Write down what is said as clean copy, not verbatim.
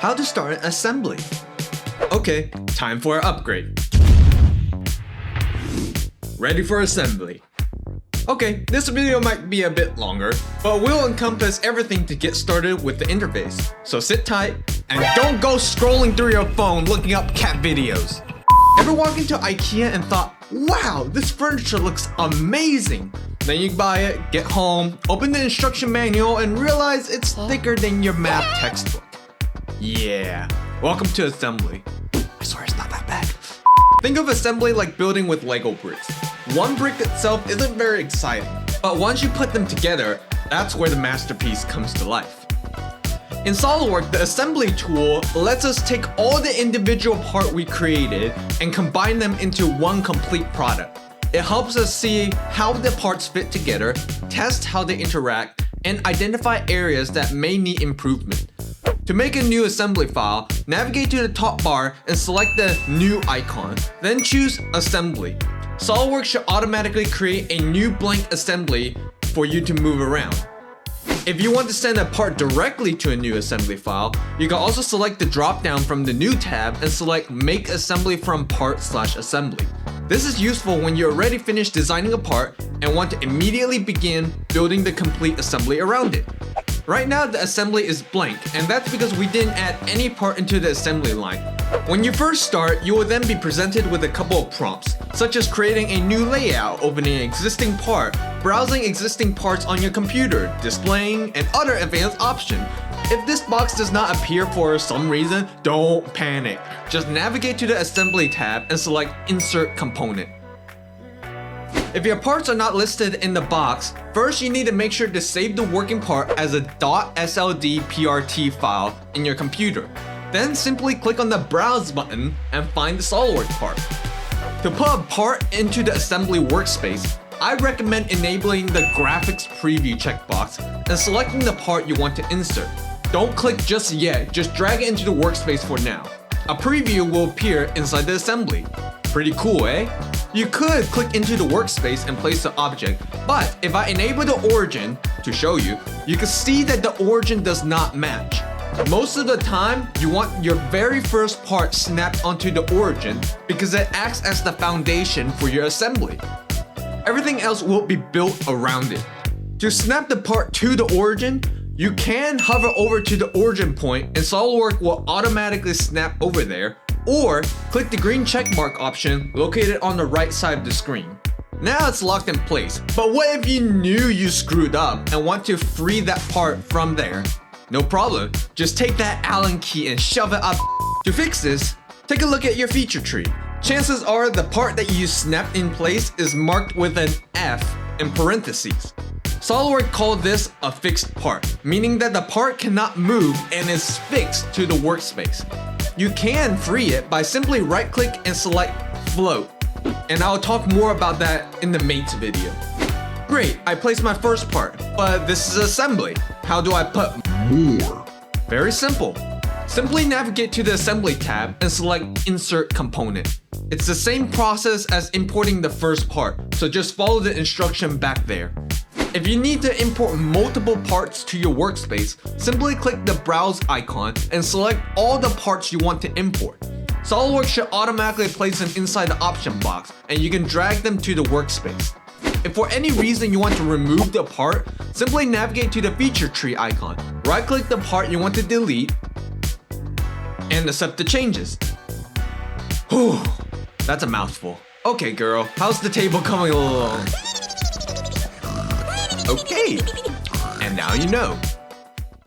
how to start an assembly. Okay, time for an upgrade. Ready for assembly. Okay, this video might be a bit longer, but we'll encompass everything to get started with the interface. So sit tight, and don't go scrolling through your phone looking up cat videos. Ever walk into IKEA and thought, wow, this furniture looks amazing? Then you buy it, get home, open the instruction manual, and realize it's thicker than your math textbook. Yeah, welcome to assembly. I swear it's not that bad. Think of assembly like building with Lego bricks. One brick itself isn't very exciting, but once you put them together, that's where the masterpiece comes to life. In SolidWorks, the assembly tool lets us take all the individual parts we created and combine them into one complete product. It helps us see how the parts fit together, test how they interact, and identify areas that may need improvement. To make a new assembly file, navigate to the top bar and select the New icon, then choose Assembly. SolidWorks should automatically create a new blank assembly for you to move around. If you want to send a part directly to a new assembly file, you can also select the drop-down from the New tab and select Make Assembly from Part/Assembly. This is useful when you're already finished designing a part and want to immediately begin building the complete assembly around it. Right now the assembly is blank, and that's because we didn't add any part into the assembly line. When you first start, you will then be presented with a couple of prompts, such as creating a new layout, opening an existing part, browsing existing parts on your computer, displaying, and other advanced options. If this box does not appear for some reason, don't panic. Just navigate to the Assembly tab and select Insert Component. If your parts are not listed in the box, first you need to make sure to save the working part as a .sld.prt file in your computer. Then simply click on the Browse button and find the SolidWorks part. To put a part into the assembly workspace, I recommend enabling the Graphics Preview checkbox and selecting the part you want to insert. Don't click just yet, just drag it into the workspace for now. A preview will appear inside the assembly. Pretty cool, eh? You could click into the workspace and place the object, but if I enable the origin to show you, you can see that the origin does not match. Most of the time, you want your very first part snapped onto the origin because it acts as the foundation for your assembly. Everything else will be built around it. To snap the part to the origin, you can hover over to the origin point and SolidWorks will automatically snap over there, or click the green checkmark option located on the right side of the screen. Now it's locked in place, but what if you knew you screwed up and want to free that part from there? No problem, just take that Allen key and shove it up. To fix this, take a look at your feature tree. Chances are the part that you snapped in place is marked with an F in parentheses. SolidWorks called this a fixed part, meaning that the part cannot move and is fixed to the workspace. You can free it by simply right-click and select Float, and I'll talk more about that in the Mates video. Great, I placed my first part, but this is assembly. How do I put more? Very simple. Simply navigate to the Assembly tab and select Insert Component. It's the same process as importing the first part, so just follow the instruction back there. If you need to import multiple parts to your workspace, simply click the Browse icon and select all the parts you want to import. SolidWorks should automatically place them inside the option box, and you can drag them to the workspace. If for any reason you want to remove the part, simply navigate to the feature tree icon, right-click the part you want to delete, and accept the changes. Whew, that's a mouthful. Okay girl, how's the table coming along? Okay, and now you know.